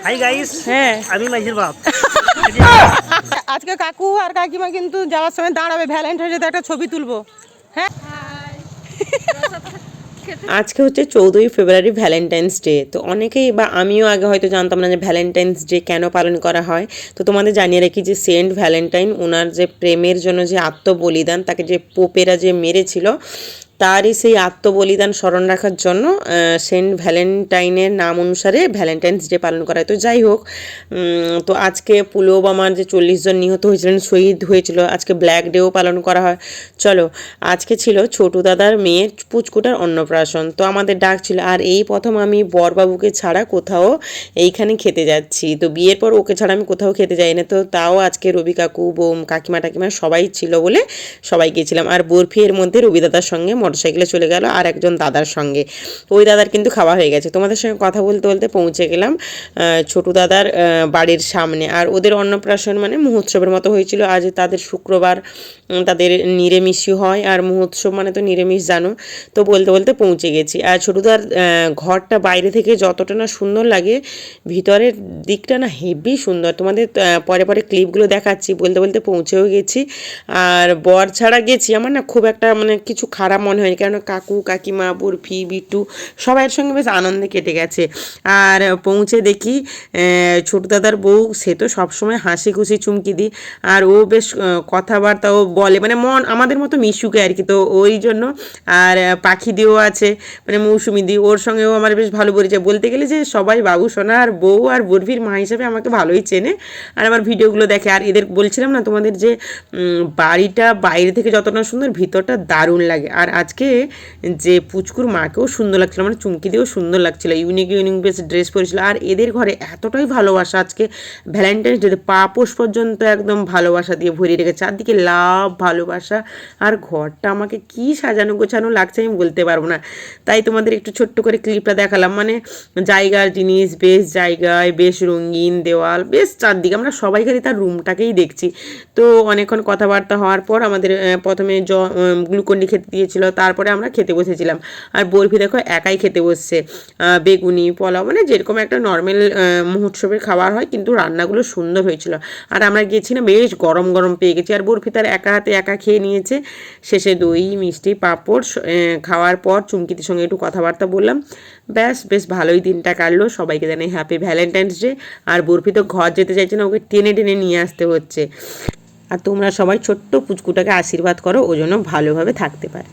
Hi guys, হ্যাঁ আমি মাইজের বাপ। আজকে কাকু আর কাকিমা কিন্তু যাওয়ার সময় দাঁড়াবে, ভ্যালেন্টাইন্স ডে একটা ছবি তুলবো। হ্যাঁ আজকে হচ্ছে 14ই ফেব্রুয়ারি ভ্যালেন্টাইন্স ডে। তো অনেকেই বা আমিও আগে হয়তো জানতাম না যে ভ্যালেন্টাইন্স ডে কেন পালন করা হয়। তো তোমাদের জানিয়ে রাখি যে সেন্ট ভ্যালেন্টাইন ওনার যে প্রেমের জন্য যে আত্মবলিদান, তাকে যে পোপেরা যে মেরেছিল, তারই সেই আত্মবলিদান স্মরণ রাখার জন্য সেন্ট ভ্যালেন্টাইনের নাম অনুসারে ভ্যালেন্টাইন্স ডে পালন করা হয়। তো যাই হোক, তো আজকে পুলওয়ামার যে 40 জন নিহত হয়েছিলেন, শহীদ হয়েছিল, আজকে ব্ল্যাক ডেও পালন করা হয়। চলো, আজকে ছিল ছোটু দাদার মেয়ের পুচকুটার অন্নপ্রাশন। তো আমাদের ডাক ছিল, আর এই প্রথম আমি বরবাবুকে ছাড়া কোথাও এইখানে খেতে যাচ্ছি। তো বিয়ের পর ওকে ছাড়া আমি কোথাও খেতে যাই না। তো তাও আজকে রবি কাকু, বোম, কাকিমা টাকিমা সবাই ছিল বলে সবাই গেছিলাম। আর বরফি এর মধ্যে রবি দাদার সঙ্গে মোটরসাইকেলে চলে গেল আর একজন দাদার সঙ্গে। ওই দাদার কিন্তু খাওয়া হয়ে গেছে। তোমাদের সঙ্গে কথা বলতে বলতে পৌঁছে গেলাম ছোটু দাদার বাড়ির সামনে। আর ওদের অন্নপ্রাশন মানে মহোৎসবের মতো হয়েছিল। আজ তাদের শুক্রবার, তাদের নিরামিষই হয়, আর মহোৎসব মানে তো নিরামিষ জানো। তো বলতে বলতে পৌঁছে গেছি। আর ছোটুদার ঘরটা বাইরে থেকে যতটা না সুন্দর লাগে, ভিতরের দিকটা না হেভি সুন্দর। তোমাদের পরে পরে ক্লিপগুলো দেখাচ্ছি। বলতে বলতে পৌঁছেও গেছি। আর বর ছাড়া গেছি, আমার না খুব একটা মানে কিছু খারাপ মনে হয়নি, কেন কাকু কাকিমা বরফি বিট্টু সবাইয়ের সঙ্গে বেশ আনন্দে কেটে গেছে। আর পৌঁছে দেখি ছোটো দাদার বউ, সে তো সবসময় হাসি খুশি চুমকি দিই, আর ও বেশ কথাবার্তাও বলে, মানে মন আমাদের মতো মিশুকে আর কি। তো ওই জন্য আর পাখি দিও আছে, মানে মৌসুমি দি, ওর সঙ্গেও আমার বেশ ভালো পরিচয়। বলতে গেলে যে সবাই বাবু সোনা আর বউ আর বরফির মা হিসেবে আমাকে ভালোই চেনে, আর আমার ভিডিওগুলো দেখে। আর এদের বলছিলাম না তোমাদের যে বাড়িটা বাইরে থেকে যতটা সুন্দর, ভিতরটা দারুণ লাগে। আর আজকে যে পুচকুর মাকেও সুন্দর লাগছিল, মানে চুমকি দিয়েও সুন্দর লাগছিল, ইউনিক ইউনিক বেশ ড্রেস পরেছিল। আর এদের ঘরে এতটাই ভালোবাসা, আজকে ভ্যালেন্টাইন্স ডে পাপোশ পর্যন্ত একদম ভালোবাসা দিয়ে ভরিয়ে রেখেছে, চারদিকে লাভ ভালোবাসা। আর ঘরটা আমাকে কি সাজানো গোছানো লাগছে আমি বলতে পারবো না। তাই তোমাদের একটু ছোট্ট করে ক্লিপটা দেখালাম। মানে জায়গার জিনিস, বেশ জায়গায়, বেশ রঙিন দেওয়াল, বেশ চারদিকে আমরা সবাই খালি তার রুমটাকেই দেখছি। তো অনেকক্ষণ কথাবার্তা হওয়ার পর আমাদের প্রথমে গ্লুকন্ডি খেতে দিয়েছিল, তারপরে আমরা খেতে বসেছিলাম। আর বরফি দেখো একাই খেতে বসছে, বেগুনি পোলাও, মানে যেরকম একটা নর্মাল মহোৎসবের খাবার হয়, কিন্তু রান্নাগুলো সুন্দর হয়েছিল। আর আমরা গেছি না, বেশ গরম গরম পেয়ে গেছি। আর বরফি তার একা হাতে একা খেয়ে নিয়েছে। শেষে দই মিষ্টি পাঁপড় খাওয়ার পর চুমকিতির সঙ্গে একটু কথাবার্তা বললাম। ব্যাস বেশ ভালোই দিনটা কাটলো। সবাইকে জানাই হ্যাপি ভ্যালেন্টাইন্স ডে। আর বরফি তো ঘর যেতে চাইছে না, ওকে টেনে টেনে নিয়ে আসতে হচ্ছে। আর তোমরা সবাই ছোট্ট পুচকুটাকে আশীর্বাদ করো, ও যেন ভালোভাবে থাকতে পারে।